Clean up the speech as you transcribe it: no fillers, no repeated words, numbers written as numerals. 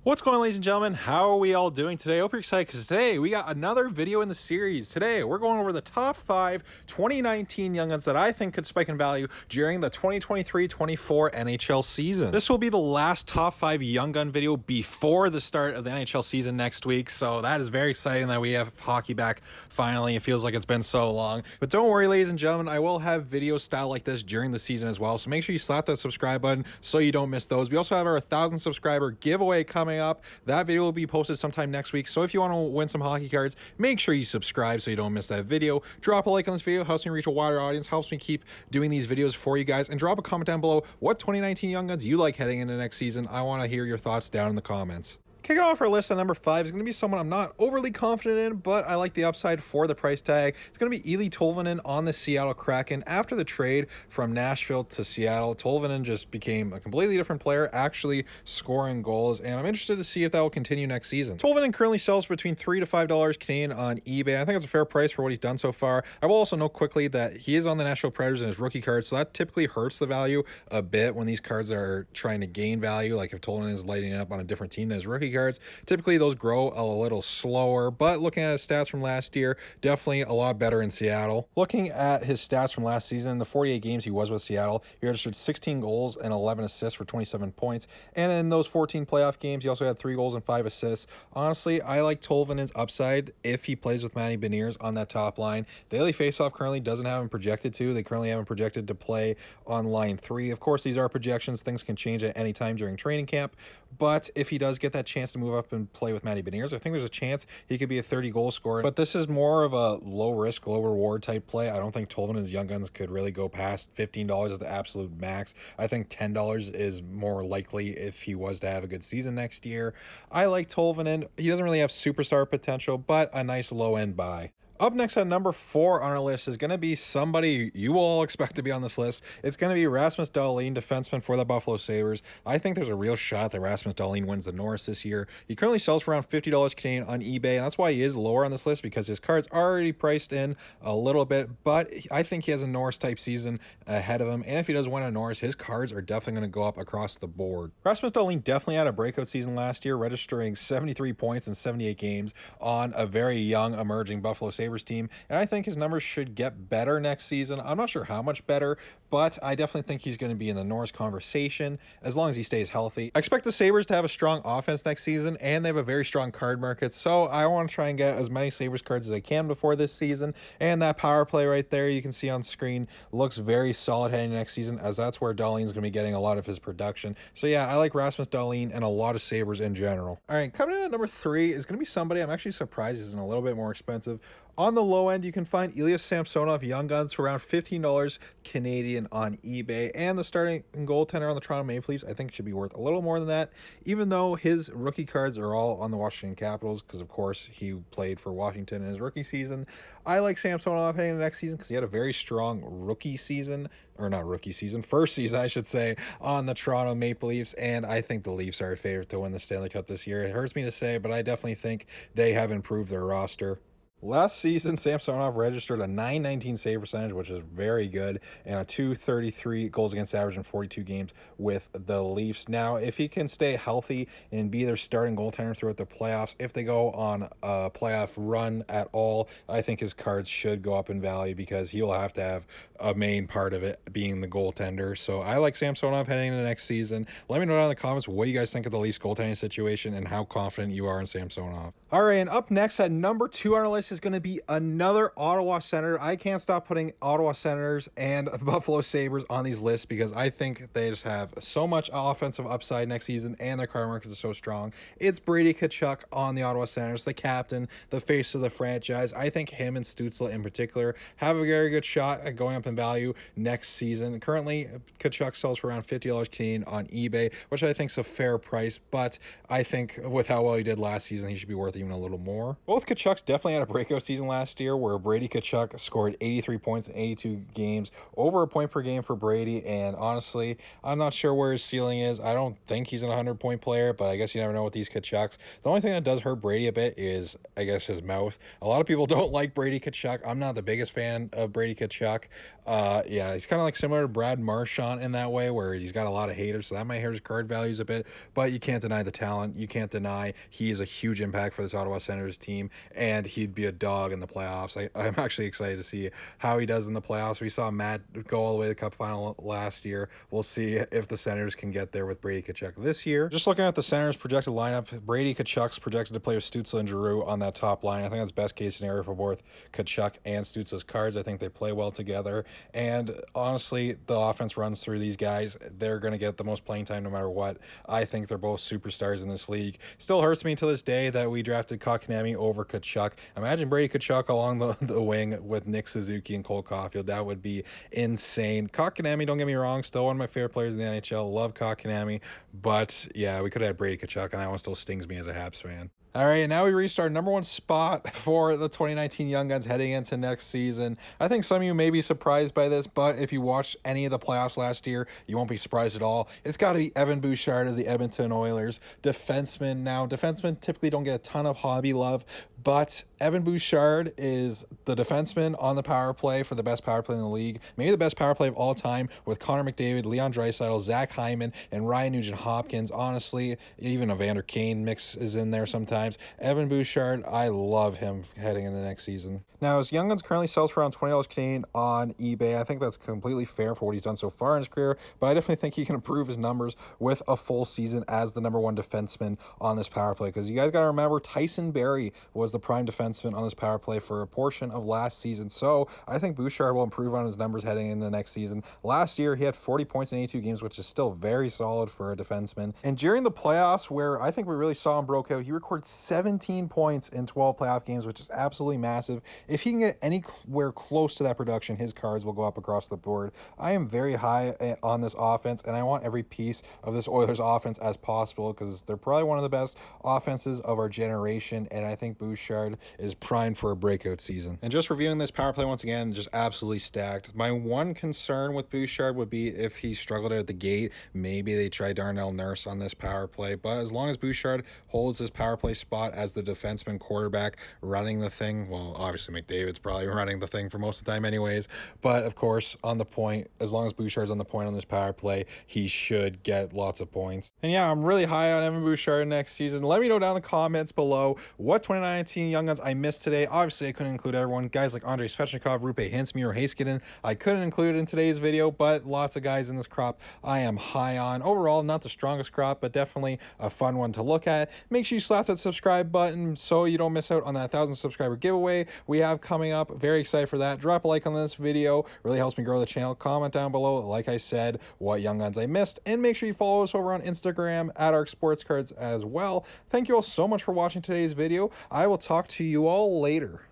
What's going on, ladies and gentlemen? How are we all doing today? I hope you're excited because today we got another video in the series. Today we're going over the top 5 2019 Young Guns that I think could spike in value during the 2023-24 NHL season. This will be the last top 5 Young Gun video before the start of the NHL season next week, so that is very exciting that we have hockey back finally. It feels like it's been so long. But don't worry, ladies and gentlemen, I will have videos style like this during the season as well, so make sure you slap that subscribe button so you don't miss those. We also have our 1,000 subscriber giveaway coming up. That video will be posted sometime next week, so if you want to win some hockey cards, make sure you subscribe so you don't miss that video. Drop a like on this video, helps me reach a wider audience, helps me keep doing these videos for you guys, and drop a comment down below what 2019 Young Guns you like heading into next season. I want to hear your thoughts down in the comments. Kicking off our list at number 5 is going to be someone I'm not overly confident in, but I like the upside for the price tag. It's going to be Eeli Tolvanen on the Seattle Kraken. After the trade from Nashville to Seattle, Tolvanen just became a completely different player, actually scoring goals, and I'm interested to see if that will continue next season. Tolvanen currently sells between $3 to $5 Canadian on eBay. I think it's a fair price for what he's done so far. I will also note quickly that he is on the Nashville Predators in his rookie card, so that typically hurts the value a bit when these cards are trying to gain value, like if Tolvanen is lighting up on a different team than his rookie cards. Typically those grow a little slower, but looking at his stats from last year, definitely a lot better in Seattle. Looking at his stats from last season, the 48 games he was with Seattle, he registered 16 goals and 11 assists for 27 points, and in those 14 playoff games, he also had 3 goals and 5 assists. Honestly, I like Tolvanen's upside if he plays with Matty Beniers on that top line. Daily Faceoff currently doesn't have him projected to. They currently have him projected to play on line 3. Of course, these are projections. Things can change at any time during training camp, but if he does get that chance to move up and play with Matty Beniers, I think there's a chance he could be a 30-goal scorer. But this is more of a low-risk, low-reward type play. I don't think Tolvanen's Young Guns could really go past $15 at the absolute max. I think $10 is more likely if he was to have a good season next year. I like Tolvanen. He doesn't really have superstar potential, but a nice low-end buy. Up next at number 4 on our list is going to be somebody you will all expect to be on this list. It's going to be Rasmus Dahlin, defenseman for the Buffalo Sabres. I think there's a real shot that Rasmus Dahlin wins the Norris this year. He currently sells for around $50 Canadian on eBay, and that's why he is lower on this list, because his card's already priced in a little bit, but I think he has a Norris-type season ahead of him, and if he does win a Norris, his cards are definitely going to go up across the board. Rasmus Dahlin definitely had a breakout season last year, registering 73 points in 78 games on a very young, emerging Buffalo Sabres team, and I think his numbers should get better next season. I'm not sure how much better, but I definitely think he's going to be in the Norris conversation as long as he stays healthy. I expect the Sabres to have a strong offense next season, and they have a very strong card market, so I want to try and get as many Sabres cards as I can before this season, and that power play right there you can see on screen looks very solid heading next season, as that's where Dahlin's going to be getting a lot of his production. So yeah, I like Rasmus Dahlin and a lot of Sabres in general. All right, coming in at number 3 is going to be somebody I'm actually surprised isn't a little bit more expensive. On the low end, you can find Ilya Samsonov Young Guns for around $15 Canadian on eBay, and the starting goaltender on the Toronto Maple Leafs I think should be worth a little more than that, even though his rookie cards are all on the Washington Capitals, because of course he played for Washington in his rookie season. I like Samsonov heading into next season because he had a very strong rookie season, or not rookie season, first season I should say, on the Toronto Maple Leafs, and I think the Leafs are a favorite to win the Stanley Cup this year. It hurts me to say, but I definitely think they have improved their roster. Last season, Samsonov registered a .919 save percentage, which is very good, and a .233 goals against average in 42 games with the Leafs. Now, if he can stay healthy and be their starting goaltender throughout the playoffs, if they go on a playoff run at all, I think his cards should go up in value because he will have to have a main part of it being the goaltender. So I like Samsonov heading into next season. Let me know down in the comments what you guys think of the Leafs goaltending situation and how confident you are in Samsonov. All right, and up next at number 2 on our list is going to be another Ottawa Senator. I can't stop putting Ottawa Senators and Buffalo Sabres on these lists because I think they just have so much offensive upside next season, and their card markets are so strong. It's Brady Tkachuk on the Ottawa Senators, the captain, the face of the franchise. I think him and Stützle in particular have a very good shot at going up in value next season. Currently, Tkachuk sells for around $50 Canadian on eBay, which I think is a fair price, but I think with how well he did last season, he should be worth even a little more. Both Tkachuks definitely had a breakout season last year where Brady Tkachuk scored 83 points in 82 games, over a point per game for Brady. And honestly, I'm not sure where his ceiling is. I don't think he's an 100-point player, but I guess you never know with these Tkachuks. The only thing that does hurt Brady a bit is, I guess, his mouth. A lot of people don't like Brady Tkachuk. I'm not the biggest fan of Brady Tkachuk. Yeah, he's kind of like similar to Brad Marchand in that way, where he's got a lot of haters, so that might hurt his card values a bit. But you can't deny the talent. You can't deny he is a huge impact for this Ottawa Senators team, and he'd be a dog in the playoffs. I'm actually excited to see how he does in the playoffs. We saw Matt go all the way to the Cup final last year. We'll see if the Senators can get there with Brady Tkachuk this year. Just looking at the Senators' projected lineup, Brady Tkachuk's projected to play with Stützle and Giroux on that top line. I think that's best case scenario for both Tkachuk and Stützle's cards. I think they play well together, and honestly, the offense runs through these guys. They're going to get the most playing time no matter what. I think they're both superstars in this league. Still hurts me to this day that we drafted Kotkaniemi over Tkachuk. Imagine Brady Tkachuk along the wing with Nick Suzuki and Cole Caulfield. That would be insane. Kotkaniemi, don't get me wrong, still one of my favorite players in the NHL. Love Kotkaniemi, but yeah, we could have had Brady Tkachuk, and that one still stings me as a Habs fan. All right, and now we reached our number one spot for the 2019 Young Guns heading into next season. I think some of you may be surprised by this, but if you watched any of the playoffs last year, you won't be surprised at all. It's got to be Evan Bouchard of the Edmonton Oilers, defenseman. Now, defensemen typically don't get a ton of hobby love, but Evan Bouchard is the defenseman on the power play for the best power play in the league, maybe the best power play of all time, with Connor McDavid, Leon Draisaitl, Zach Hyman, and Ryan Nugent-Hopkins. Honestly, even Evander Kane mix is in there sometimes. Evan Bouchard, I love him heading into next season. Now, his Young Guns currently sells for around $20 Canadian on eBay. I think that's completely fair for what he's done so far in his career, but I definitely think he can improve his numbers with a full season as the number one defenseman on this power play, because you guys got to remember Tyson Barrie was the prime defenseman on this power play for a portion of last season, so I think Bouchard will improve on his numbers heading into the next season. Last year, he had 40 points in 82 games, which is still very solid for a defenseman, and during the playoffs, where I think we really saw him broke out, he recorded 17 points in 12 playoff games, which is absolutely massive. If he can get anywhere close to that production, his cards will go up across the board. I am very high on this offense, and I want every piece of this Oilers offense as possible, because they're probably one of the best offenses of our generation, and I think Bouchard is primed for a breakout season. And just reviewing this power play once again, just absolutely stacked. My one concern with Bouchard would be if he struggled at the gate, maybe they try Darnell Nurse on this power play, but as long as Bouchard holds his power play spot as the defenseman quarterback running the thing, well, obviously McDavid's probably running the thing for most of the time anyways, but of course on the point, as long as Bouchard's on the point on this power play, he should get lots of points. And yeah, I'm really high on Evan Bouchard next season. Let me know down in the comments below what 2019 Young Guns I missed today. Obviously I couldn't include everyone. Guys like Andrei Svechnikov, Roope Hintz, Miro Heiskanen, I couldn't include in today's video, but lots of guys in this crop I am high on. Overall, not the strongest crop, but definitely a fun one to look at. Make sure you slap that subscribe button so you don't miss out on that 1,000 subscriber giveaway we have coming up. Very excited for that. Drop a like on this video. Really helps me grow the channel. Comment down below, like I said, what Young Guns I missed. And make sure you follow us over on Instagram at Arc Sports Cards as well. Thank you all so much for watching today's video. I will talk to you all later.